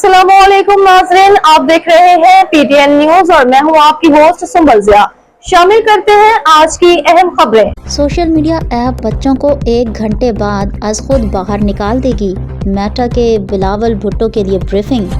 अस्सलाम वालेकुम नाज़रीन, आप देख रहे हैं पीटीएन न्यूज और मैं हूं आपकी होस्ट सुंबल ज़िया। शामिल करते हैं आज की अहम खबरें। सोशल मीडिया ऐप बच्चों को 1 घंटे बाद आज खुद बाहर निकाल देगी। मेटा के बिलावल भुट्टो के लिए ब्रीफिंग।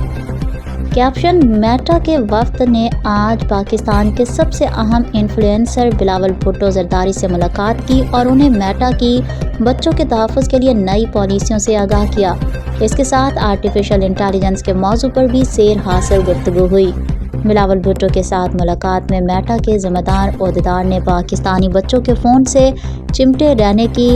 कैप्शन, मेटा के वफ्द ने आज पाकिस्तान के सबसे अहम इन्फ्लुएंसर बिलावल भुट्टो जरदारी से मुलाकात की और उन्हें मेटा की बच्चों के तहफ़्फ़ुज़ के लिए नई पॉलिसियों से आगाह किया। इसके साथ आर्टिफिशियल इंटेलिजेंस के मौजू पर भी सेर हासिल गुफ्तगू हुई। बिलावल भुट्टो के साथ मुलाकात में मेटा के ज़िम्मेदार ओहदेदार ने पाकिस्तानी बच्चों के फ़ोन से चिमटे रहने की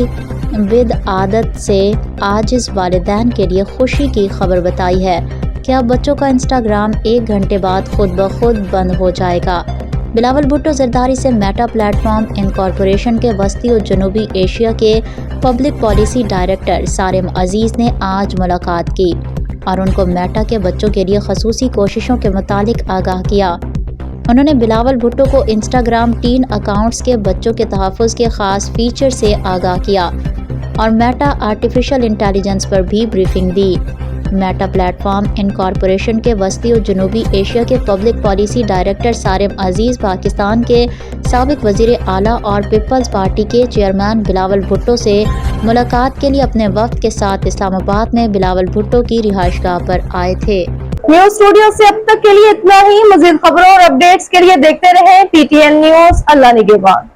बिद आदत से आजिज़ वालिदैन के लिए खुशी की खबर बताई है कि अब बच्चों का इंस्टाग्राम 1 घंटे बाद खुद ब खुद बंद हो जाएगा। बिलावल भुट्टो जरदारी से मेटा प्लेटफॉर्म इनकॉर्पोरेशन के वस्ती और जनूबी एशिया के पब्लिक पॉलिसी डायरेक्टर सारिम अजीज़ ने आज मुलाकात की और उनको मेटा के बच्चों के लिए खसूसी कोशिशों के मुतालिक आगाह किया। उन्होंने बिलावल भुट्टो को इंस्टाग्राम टीन अकाउंट्स के बच्चों के तहफ़्फ़ुज़ के ख़ास फीचर से आगाह किया और मेटा आर्टिफिशियल इंटेलिजेंस पर भी ब्रीफिंग दी। मेटा प्लेटफॉर्म इनकॉर्पोरेशन के वस्ती और जनूबी एशिया के पब्लिक पॉलिसी डायरेक्टर सारिम अजीज़ पाकिस्तान के साबिक वज़ीर आला और पीपल्स पार्टी के चेयरमैन बिलावल भुट्टो से मुलाकात के लिए अपने वफ़द के साथ इस्लामाबाद में बिलावल भुट्टो की रिहाइशगाह पर आए थे। न्यूज स्टूडियो से अब तक के लिए इतना ही। मज़ीद खबरों और अपडेट्स के लिए देखते रहें पीटीएन न्यूज। अल्लाह निगहबान।